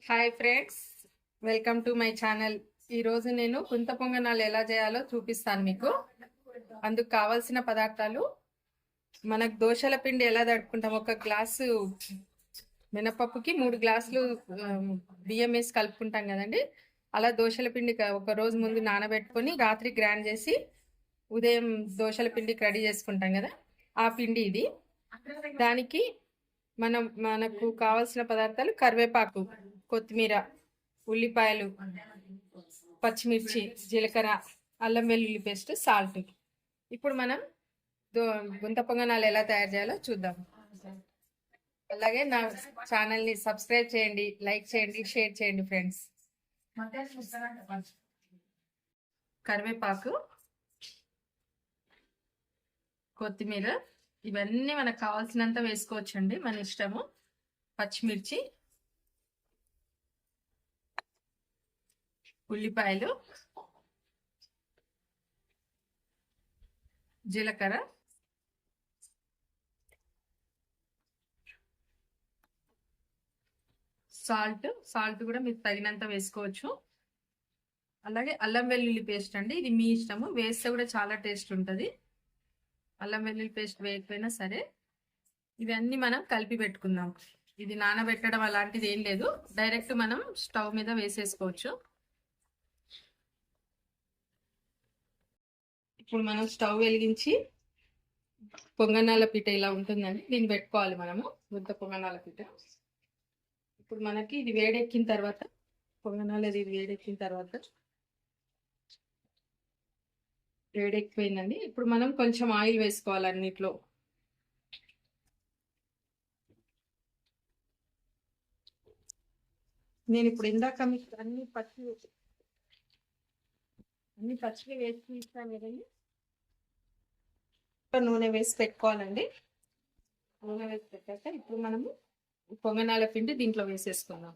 Hi friends, welcome to my channel. ఈరోజు నేను కుంత పొంగనాలు ఎలా చేయాలో చూపిస్తాను మీకు. అందుకు కావాల్సిన పదార్థాలు, మనకు దోశల పిండి ఎలా తడుపుకుంటాం, ఒక గ్లాసు మినపప్పుకి 3 గ్లాసులు బియ్యం వేసి కలుపుకుంటాం కదండి. అలా దోశల పిండి ఒక రోజు ముందు నానబెట్టుకొని రాత్రి గ్రైండ్ చేసి ఉదయం దోశల పిండికి రెడీ చేసుకుంటాం కదా, ఆ పిండి ఇది. దానికి మనకు కావాల్సిన పదార్థాలు కరివేపాకు, కొత్తిమీర, ఉల్లిపాయలు, పచ్చిమిర్చి, జీలకర్ర, అల్లం వెల్లుల్లి పేస్ట్, సాల్ట్. ఇప్పుడు మనం గుంత పొంగనాలు ఎలా తయారు చేయాలో చూద్దాం. అలాగే నా ఛానల్ని సబ్స్క్రైబ్ చేయండి, లైక్ చేయండి, షేర్ చేయండి ఫ్రెండ్స్. కరివేపాకు, కొత్తిమీర, ఇవన్నీ మనకు కావాల్సినంత వేసుకోవచ్చండి, మన ఇష్టము. పచ్చిమిర్చి, ఉల్లిపాయలు, జీలకర్ర, సాల్ట్ కూడా మీకు తగినంత వేసుకోవచ్చు. అలాగే అల్లం వెల్లుల్లి పేస్ట్ అండి, ఇది మీ ఇష్టము, వేస్తే కూడా చాలా టేస్ట్ ఉంటుంది. అల్లం వెల్లుల్లి పేస్ట్ వేయకపోయినా సరే. ఇవన్నీ మనం కలిపి పెట్టుకుందాం. ఇది నానబెట్టడం అలాంటిది ఏం లేదు, డైరెక్ట్ మనం స్టవ్ మీద వేసేసుకోవచ్చు. ఇప్పుడు మనం స్టవ్ వెలిగించి పొంగనాల పీట ఇలా ఉంటుందండి, దీన్ని పెట్టుకోవాలి మనము, గుంత పొంగనాల పీట. ఇప్పుడు మనకి ఇది వేడెక్కిన తర్వాత, పొంగనాలది వేడెక్కిన తర్వాత, వేడెక్కిపోయిందండి. ఇప్పుడు మనం కొంచెం ఆయిల్ వేసుకోవాలి అన్నిట్లో. నేను ఇప్పుడు ఇందాక మీకు అన్ని పచ్చివి వేసి ఇస్తాను కదండి, నూనె వేసి పెట్టుకోవాలండి. నూనె వేసి పెట్టాక ఇప్పుడు మనము పొంగనాల పిండి దీంట్లో వేసేసుకుందాం.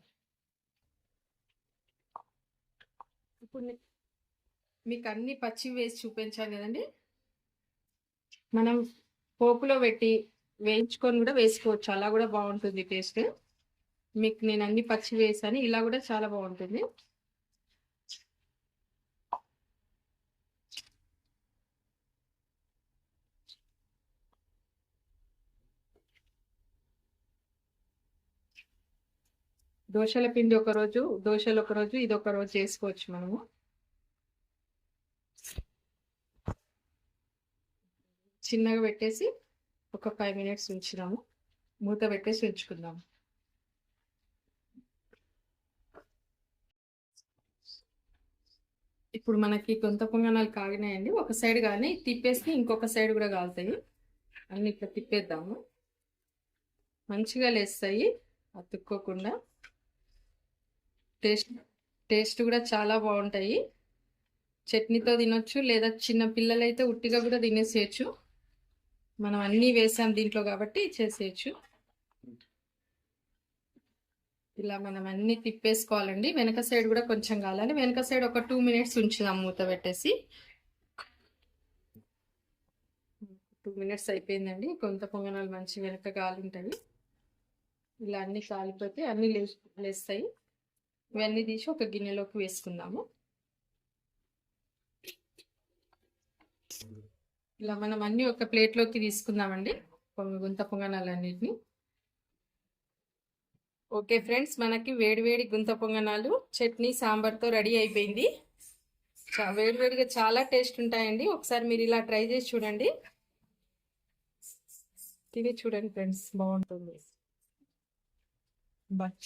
ఇప్పుడు మీకు అన్ని పచ్చివి వేసి చూపించాను కదండి, మనం పోపులో పెట్టి వేయించుకొని కూడా వేసుకోవచ్చు, అలా కూడా బాగుంటుంది టేస్ట్. మీకు నేను అన్ని పచ్చి వేసాను, ఇలా కూడా చాలా బాగుంటుంది. దోశల పిండి ఒకరోజు, దోశలు ఒకరోజు, ఇది ఒక రోజు చేసుకోవచ్చు మనము. చిన్నగా పెట్టేసి ఒక 5 మినిట్స్ ఉంచుదాము, మూత పెట్టేసి ఉంచుకుందాము. ఇప్పుడు మనకి గుంత పొంగనాలు కాగినాయండి, ఒక సైడ్ కానీ తిప్పేసి ఇంకొక సైడ్ కూడా కాలుతాయి. అన్ని ఇట్లా తిప్పేద్దాము, మంచిగా లేస్తాయి అతుక్కోకుండా. టేస్ట్ కూడా చాలా బాగుంటాయి. చట్నీతో తినొచ్చు, లేదా చిన్న పిల్లలైతే ఉట్టిగా కూడా తినేసేయచ్చు. మనం అన్నీ వేసాం దీంట్లో కాబట్టి చేసేయచ్చు. ఇలా మనం అన్ని తిప్పేసుకోవాలండి. వెనక సైడ్ కూడా కొంచెం కాలాలి, వెనక సైడ్ ఒక 2 మినిట్స్ ఉంచుదాం మూత పెట్టేసి. 2 మినిట్స్ అయిపోయిందండి. కొంత పొంగనాలు మంచి వెనక కాలుంటాయి. ఇలా అన్ని కాలిపోతే అన్ని లేస్తాయి. ఇవన్నీ తీసి ఒక గిన్నెలోకి వేసుకుందాము. ఇలా మనం అన్ని ఒక ప్లేట్లోకి తీసుకుందామండి, గుంత పొంగనాలన్నిటిని. ఓకే ఫ్రెండ్స్, మనకి వేడివేడి గుంత పొంగనాలు చట్నీ సాంబార్తో రెడీ అయిపోయింది. వేడివేడిగా చాలా టేస్ట్ ఉంటాయండి. ఒకసారి మీరు ఇలా ట్రై చేసి చూడండి, తిని చూడండి ఫ్రెండ్స్, బాగుంటుంది.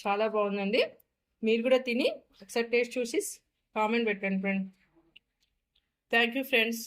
చాలా బాగుందండి. మీరు కూడా తిని ఒకసారి టేస్ట్ చూసి కామెంట్ పెట్టండి ఫ్రెండ్స్. Thank you friends.